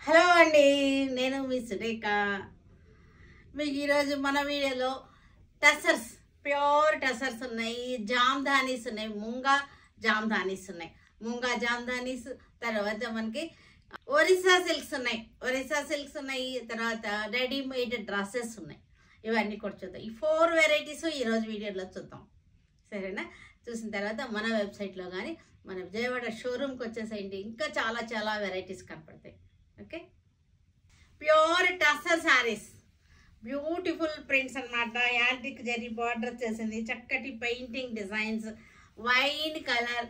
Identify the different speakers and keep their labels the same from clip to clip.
Speaker 1: Hello అండి, నేను మీ సురేఖ. మీకు ఈరోజు మన వీడియోలో టసర్స్, ప్యూర్ టసర్స్ ఉన్నాయి, జామ్దానీస్ ఉన్నాయి, ముంగా జామ్దానీస్ ఉన్నాయి. ముంగా జామ్దానీస్ తర్వాత మనకి ఒరిస్సా సిల్క్స్ ఉన్నాయి, తర్వాత రెడీమేడ్ డ్రెస్సెస్ ఉన్నాయి. ఇవన్నీ కూడా చూద్దాం. ఈ 4 వెరైటీస్ ఈరోజు వీడియోలో చూద్దాం, సరేనా? చూసిన తర్వాత మన వెబ్సైట్లో కానీ మన విజయవాడ షోరూమ్కి వచ్చేసేయండి, ఇంకా చాలా చాలా వెరైటీస్ కనపడతాయి. Okay, pure tussar saris, beautiful prints అన్నమాట. యాంటిక్ జరీ బార్డర్ వచ్చేసింది, చక్కటి పెయింటింగ్ డిజైన్స్, వైన్ కలర్,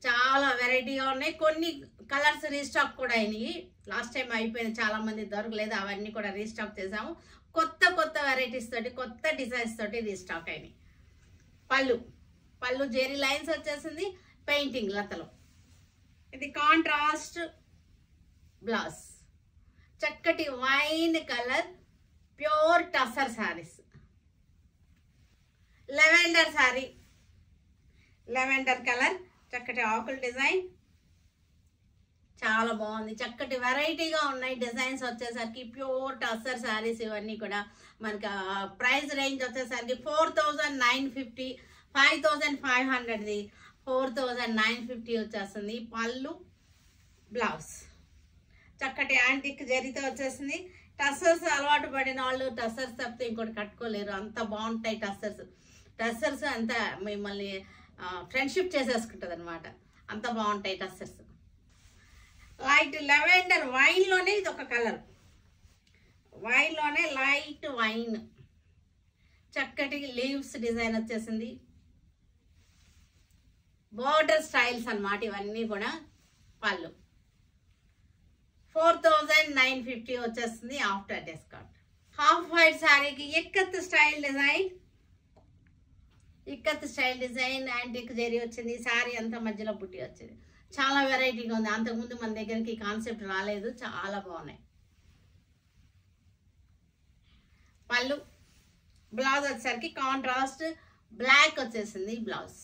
Speaker 1: చాలా వెరైటీగా ఉన్నాయి. కొన్ని కలర్స్ రీస్టాక్ కూడా అయినాయి, లాస్ట్ టైం అయిపోయింది, చాలా మంది దొరకలేదు, అవన్నీ కూడా రీస్టాక్ చేసాము. కొత్త వెరైటీస్ తోటి, కొత్త డిజైన్స్ తోటి రీస్టాక్ అయినాయి. పళ్ళు జెరీ లైన్స్ వచ్చేసింది, పెయింటింగ్ లతలో. ఇది కాంట్రాస్ట్ బ్లౌజ్, చక్కటి wine colour pure tussar saris. Lavender sari, lavender colour, చక్కటి ఆకుల డిజైన్, చాలా బాగుంది. చక్కటి వెరైటీగా ఉన్నాయి డిజైన్స్ వచ్చేసరికి. ప్యూర్ టసర్ శారీస్ ఇవన్నీ కూడా మనకి ప్రైస్ రేంజ్ వచ్చేసరికి 4950, 5500ది 4950 వచ్చేస్తుంది. పళ్ళు బ్లౌజ్ చక్కటి యాంటిక్ జరీతో వచ్చేసింది. టసర్స్ అలవాటు పడిన వాళ్ళు టసర్స్ తప్పితే ఇంకోటి కట్టుకోలేరు, అంత బాగుంటాయి టసర్స్ అంతా మిమ్మల్ని ఫ్రెండ్షిప్ చేసేసుకుంటుంది అనమాట, అంత బాగుంటాయి టసర్స్. లైట్ లెవెండర్ వైన్లోనే ఇది ఒక కలర్, వైన్లోనే లైట్ వైన్, చక్కటి లీవ్స్ డిజైన్ వచ్చేసింది. బోర్డర్ స్టైల్స్ అన్నమాట ఇవన్నీ కూడా. పళ్ళు 4950 వచ్చేస్తుంది ఆఫ్టర్ డిస్కౌంట్. హాఫ్ వైట్ శారీకి ikat style design, antique zari వచ్చింది. శారీ అంతా మధ్యలో బుట్టి వచ్చింది, చాలా వెరైటీగా ఉంది. అంతకుముందు మన దగ్గరికి కాన్సెప్ట్ రాలేదు, చాలా బాగున్నాయి. పళ్ళు బ్లౌజ్ వచ్చేసరికి కాంట్రాస్ట్ బ్లాక్ వచ్చేసింది బ్లౌజ్.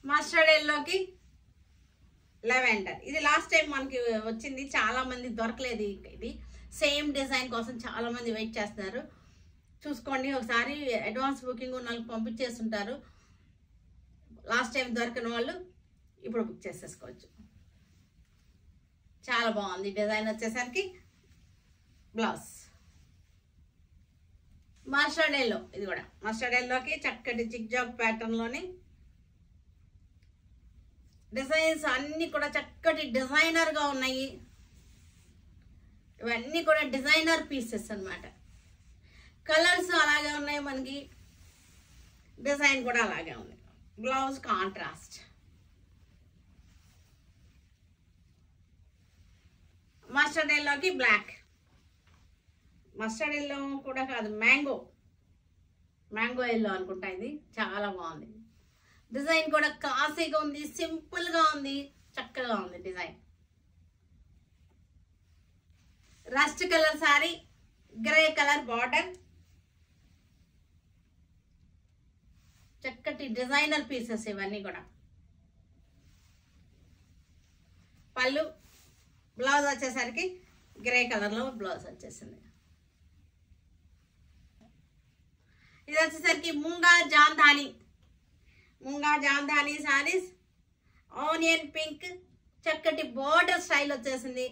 Speaker 1: మస్టర్డ్ ఎల్లోకి లెవెండర్, ఇది లాస్ట్ టైం మనకి వచ్చింది, చాలా మంది దొరకలేదు. ఇది సేమ్ డిజైన్ కోసం చాలా మంది వెయిట్ చేస్తున్నారు. చూసుకోండి ఒకసారి, అడ్వాన్స్ బుకింగ్ ఉన్న వాళ్ళకి పంపించేస్తుంటారు. లాస్ట్ టైం దొరకని వాళ్ళు ఇప్పుడు బుక్ చేసేసుకోవచ్చు. చాలా బాగుంది డిజైన్ వచ్చేసరికి. బ్లౌజ్ మస్టర్డ్ ఎల్లో, ఇది కూడా మస్టర్డ్ ఎల్లోకి చక్కటి జిగ్జాగ్ ప్యాటర్న్లోని డిజైన్స్ అన్నీ కూడా చక్కటి డిజైనర్గా ఉన్నాయి. ఇవన్నీ కూడా డిజైనర్ పీసెస్ అన్నమాట. కలర్స్ అలాగే ఉన్నాయి మనకి, డిజైన్ కూడా అలాగే ఉంది. Blouse contrast. మస్టర్డ్ ఎల్లోకి బ్లాక్, మస్టర్డ్ ఎల్లో కూడా కాదు, మ్యాంగో ఎల్లో అనుకుంటా. ఇది చాలా బాగుంది, డిజైన్ కూడా క్లాసీగా ఉంది, సింపుల్గా ఉంది, చక్కగా ఉంది design. Rust colour sorry, grey colour border, చక్కటి డిజైనర్ పీసెస్ ఇవన్నీ కూడా. పళ్ళు బ్లౌజ్ వచ్చేసరికి గ్రే కలర్లో బ్లౌజ్ వచ్చేసింది. ఇది వచ్చేసరికి ముంగా జామ్దాని శారీస్, ఆనియన్ పింక్, చక్కటి బోర్డర్ స్టైల్ వచ్చేసింది.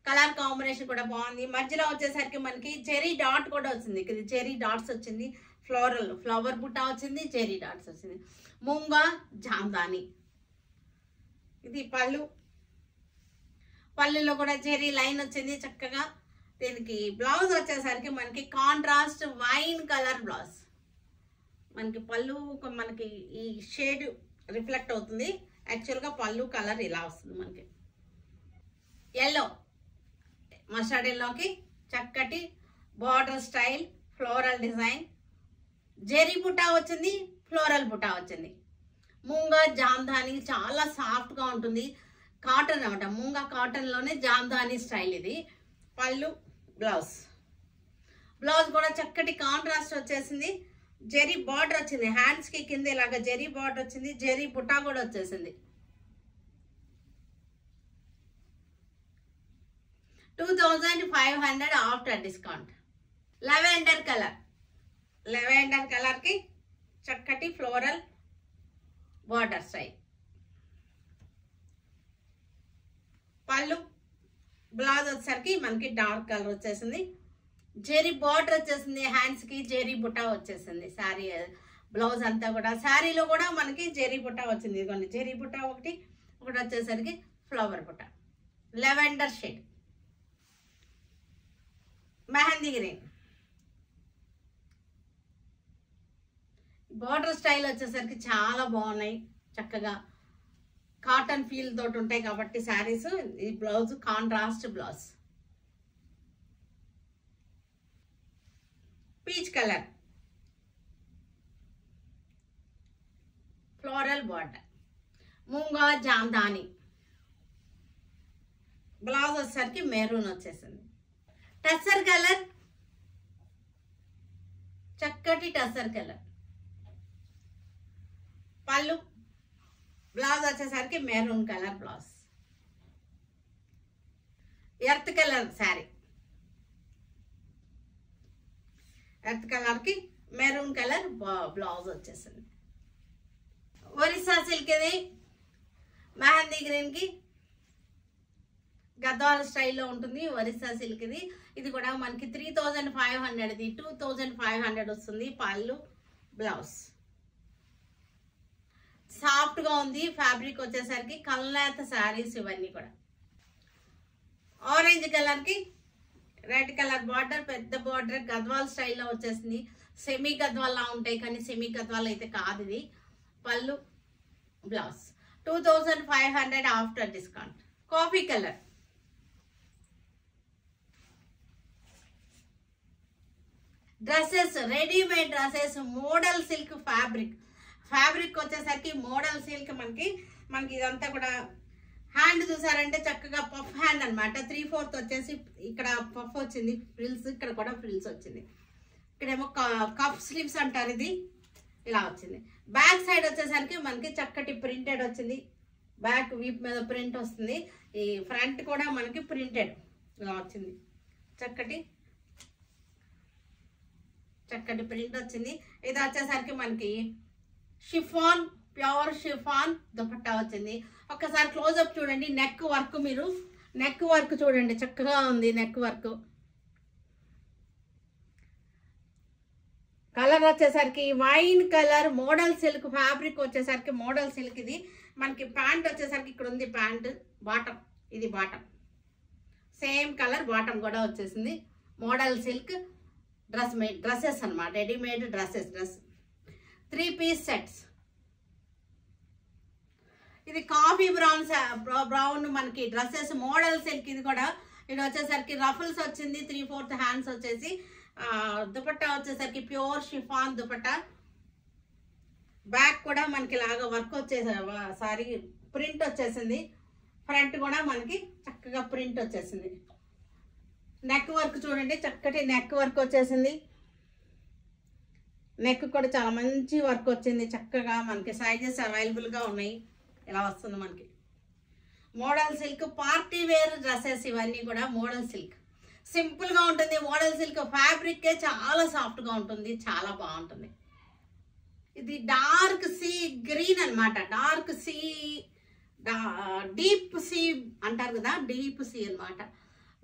Speaker 1: కలర్ కాంబినేషన్ కూడా బాగుంది. మధ్యలో వచ్చేసరికి మనకి జెరీ డాట్ కూడా వచ్చింది, ఇది జెరీ డాట్స్ వచ్చింది, ఫ్లవర్ బుట్ట వచ్చింది, జెరీ డాట్స్ వచ్చింది. ముంగా జామ్దాని. ఇది పళ్ళులో కూడా జెరీ లైన్ వచ్చింది చక్కగా. దీనికి బ్లౌజ్ వచ్చేసరికి మనకి కాంట్రాస్ట్ వైన్ కలర్ బ్లౌజ్. మనకి పళ్ళు మనకి ఈ షేడ్ రిఫ్లెక్ట్ అవుతుంది, యాక్చువల్గా పళ్ళు కలర్ ఇలా వస్తుంది మనకి. ఎల్లో, మస్టర్డ్ ఎల్లోకి చక్కటి border style, floral design, zari buta వచ్చింది, ఫ్లోరల్ బుటా వచ్చింది. ముంగా జామ్దాని చాలా సాఫ్ట్గా ఉంటుంది, కాటన్ అనమాట. ముంగా కాటన్లోనే జామ్దాని స్టైల్ ఇది. పళ్ళు బ్లౌజ్ కూడా చక్కటి కాంట్రాస్ట్ వచ్చేసింది. జెరీ బార్డర్ వచ్చింది, హ్యాండ్స్ కి కింద ఇలాగా జెరీ బార్డర్ వచ్చింది, జెరీ బుటా కూడా వచ్చేసింది. 2500 ఆఫ్టర్ డిస్కౌంట్. లెవెండర్ కలర్కి చక్కటి ఫ్లోరల్ బార్డర్ స్టైల్. పళ్ళు, బ్లౌజ్ వచ్చేసరికి మనకి డార్క్ కలర్ వచ్చేసింది. జెరీ బార్డర్ వచ్చేసింది, హ్యాండ్స్కి జెరీ బుట్ట వచ్చేసింది. శారీ బ్లౌజ్ అంతా కూడా శారీలో కూడా మనకి జెరీ బుట్ట వచ్చింది. ఇదిగోండి జెరీ బుట్ట ఒకటి వచ్చేసరికి ఫ్లవర్ బుట్ట. Lavender shade, mehndi green. Border style వచ్చేసరికి చాలా బాగున్నాయి. చక్కగా కాటన్ ఫీల్ తోటి ఉంటాయి కాబట్టి శారీస్. ఈ blouse contrast blouse. Peach colour, floral border, moonga jamdani. Blouse వచ్చేసరికి మెరూన్ వచ్చేసింది. టస్సర్ కలర్, చక్కటి టస్సర్ కలర్. పళ్ళు, బ్లౌజ్ వచ్చేసరికి maroon colour blouse. Earth colour sari, earth కలర్కి మెరూన్ కలర్ బ్లౌజ్ వచ్చేసింది. ఒరిస్సా సిల్క్ ఇది, మెహందీ గ్రీన్కి గద్వాల్ స్టైల్లో ఉంటుంది. ఒరిస్సా సిల్క్ ఇది. ఇది కూడా మనకి 3500, 2500 వస్తుంది. పళ్ళు, బ్లౌజ్. సాఫ్ట్గా ఉంది ఫ్యాబ్రిక్ వచ్చేసరికి. కల్నేత శారీస్ ఇవన్నీ కూడా. ఆరెంజ్ కలర్కి రెడ్ కలర్ బార్డర్, పెద్ద బార్డర్ గద్వాల్ స్టైల్లో వచ్చేసింది. సెమీ గద్వాల్లా ఉంటాయి కానీ సెమీ గద్వాల్ అయితే కాదు ఇది. పళ్ళు, blouse. 2500 after discount. Coffee colour, dresses, readymade dresses, model silk fabric వచ్చేసరికి మోడల్ సిల్క్. మనకి ఇదంతా కూడా హ్యాండ్ చూసారంటే చక్కగా పఫ్ హ్యాండ్ అనమాట. 3/4 వచ్చేసి ఇక్కడ పఫ్ వచ్చింది, ఫ్రిల్స్ ఇక్కడ కూడా ఫ్రిల్స్ వచ్చింది. ఇక్కడేమో కప్ స్లీవ్స్ అంటారు, ఇది ఇలా వచ్చింది. బ్యాక్ సైడ్ వచ్చేసరికి మనకి చక్కటి ప్రింటెడ్ వచ్చింది. బ్యాక్ వీప్ మీద ప్రింట్ వస్తుంది. ఈ ఫ్రంట్ కూడా మనకి ప్రింటెడ్ ఇలా వచ్చింది. చక్కటి ప్రింట్ వచ్చింది. ఇది వచ్చేసరికి మనకి షిఫాన్, ప్యూర్ షిఫాన్ దుపట్టా వచ్చింది. ఒక్కసారి క్లోజప్ చూడండి. నెక్ వర్క్ చూడండి, చక్కగా ఉంది నెక్ వర్క్. కలర్ వచ్చేసరికి wine colour, model silk fabric వచ్చేసరికి మోడల్ సిల్క్. ఇది మనకి ప్యాంట్ వచ్చేసరికి ఇక్కడ ఉంది ప్యాంట్, బాటమ్ ఇది బాటమ్. సేమ్ కలర్ బాటమ్ కూడా వచ్చేసింది. మోడల్ సిల్క్ డ్రెస్సెస్ అనమాట, రెడీమేడ్ డ్రెస్ 3 పీస్ సెట్స్. ఇది కాఫీ బ్రౌన్ మనకి డ్రెస్సెస్ మోడల్ సిల్క్. ఇది కూడా ఇది వచ్చేసరికి రఫల్స్ వచ్చింది. 3/4 హ్యాండ్స్ వచ్చేసి. దుపట్టా వచ్చేసరికి ప్యూర్ షిఫాన్ దుపట్టా. బ్యాక్ కూడా మనకి లాగా వర్క్ వచ్చేసి ప్రింట్ వచ్చేసింది. ఫ్రంట్ కూడా మనకి చక్కగా ప్రింట్ వచ్చేసింది. నెక్ వర్క్ చూడండి, చక్కటి నెక్ వర్క్ వచ్చేసింది. నెక్ కూడా చాలా మంచి వర్క్ వచ్చింది. చక్కగా మనకి సైజెస్ అవైలబుల్గా ఉన్నాయి. ఇలా వస్తుంది మనకి. Model silk party wear dresses ఇవన్నీ కూడా మోడల్ సిల్క్. సింపుల్గా ఉంటుంది. మోడల్ సిల్క్ ఫ్యాబ్రిక్కే చాలా సాఫ్ట్గా ఉంటుంది, చాలా బాగుంటుంది. ఇది డార్క్ సీ గ్రీన్ అనమాట. డీప్ సీ అంటారు కదా, డీప్ సీ అనమాట.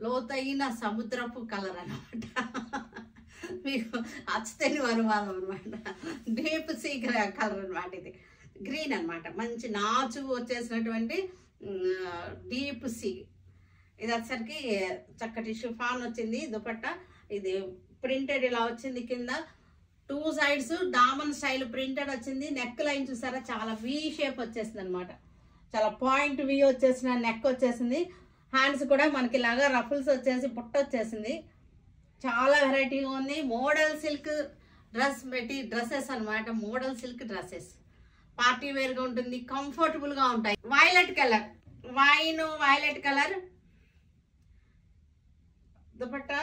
Speaker 1: లోతైన సముద్రపు కలర్ అనమాట. మీకు అచ్చతని అనువాదం అనమాట. డీప్ సీ కలర్ అనమాట. ఇది గ్రీన్ అనమాట. మంచి నాచు వచ్చేసినటువంటి డీప్ సీ. ఇది వచ్చరికి చక్కటి షిఫాన్ వచ్చింది దుపట్టా. ఇది ప్రింటెడ్ ఇలా వచ్చింది. కింద 2 సైడ్స్ డామన్ స్టైల్ ప్రింటెడ్ వచ్చింది. నెక్ లైన్ చూసారా, చాలా వి షేప్ వచ్చేసింది అనమాట. చాలా పాయింట్ వి వచ్చేసిన నెక్ వచ్చేసింది. హ్యాండ్స్ కూడా మనకి ఇలాగా రఫుల్స్ వచ్చేసి బుట్ట వచ్చేసింది. చాలా వెరైటీగా ఉంది. మోడల్ సిల్క్ డ్రెస్సెస్ అనమాట. మోడల్ సిల్క్ డ్రెస్సెస్ పార్టీ వేర్గా ఉంటుంది, కంఫర్టబుల్గా ఉంటాయి. Violet colour dupatta.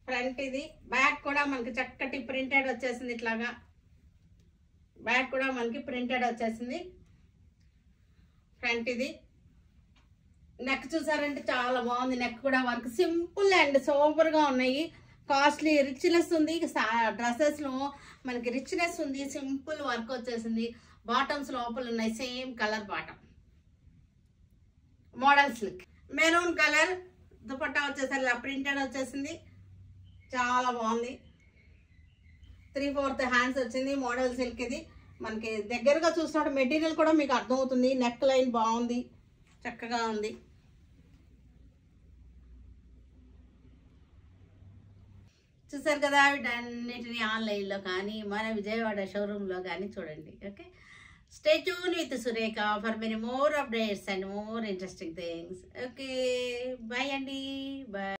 Speaker 1: ఫ్రంట్ ఇది. బ్యాక్ కూడా మనకి చక్కటి ప్రింటెడ్ వచ్చేసింది. ఇట్లాగా బ్యాక్ కూడా మనకి ప్రింటెడ్ వచ్చేసింది. ఫ్రంట్ ఇది. నెక్ చూసారంటే చాలా బాగుంది. నెక్ కూడా వర్క్ సింపుల్ అండ్ సూపర్ గా ఉన్నాయి. కాస్ట్లీ రిచ్నెస్ ఉంది. డ్రెస్సెస్ లో మనకి రిచ్నెస్ ఉంది. సింపుల్ వర్క్ వచ్చేసింది. బాటమ్స్ లోపల ఉన్నాయి. Same colour bottom. Model silk maroon colour dupatta వచ్చేసరి ఇలా ప్రింటెడ్ వచ్చేసింది. చాలా బాగుంది. 3/4 హ్యాండ్స్ వచ్చింది. మోడల్ సిల్క్ ఇది. మనకి దగ్గరగా చూసినప్పుడు మెటీరియల్ కూడా మీకు అర్థమవుతుంది. నెక్ లైన్ బాగుంది, చక్కగా ఉంది. చూసారు కదా, వీటన్నిటిని ఆన్లైన్లో కానీ మన విజయవాడ షోరూంలో కానీ చూడండి. Okay, stay tune with Surekha for many more updates and more interesting things. Okay, bye అండి, బాయ్.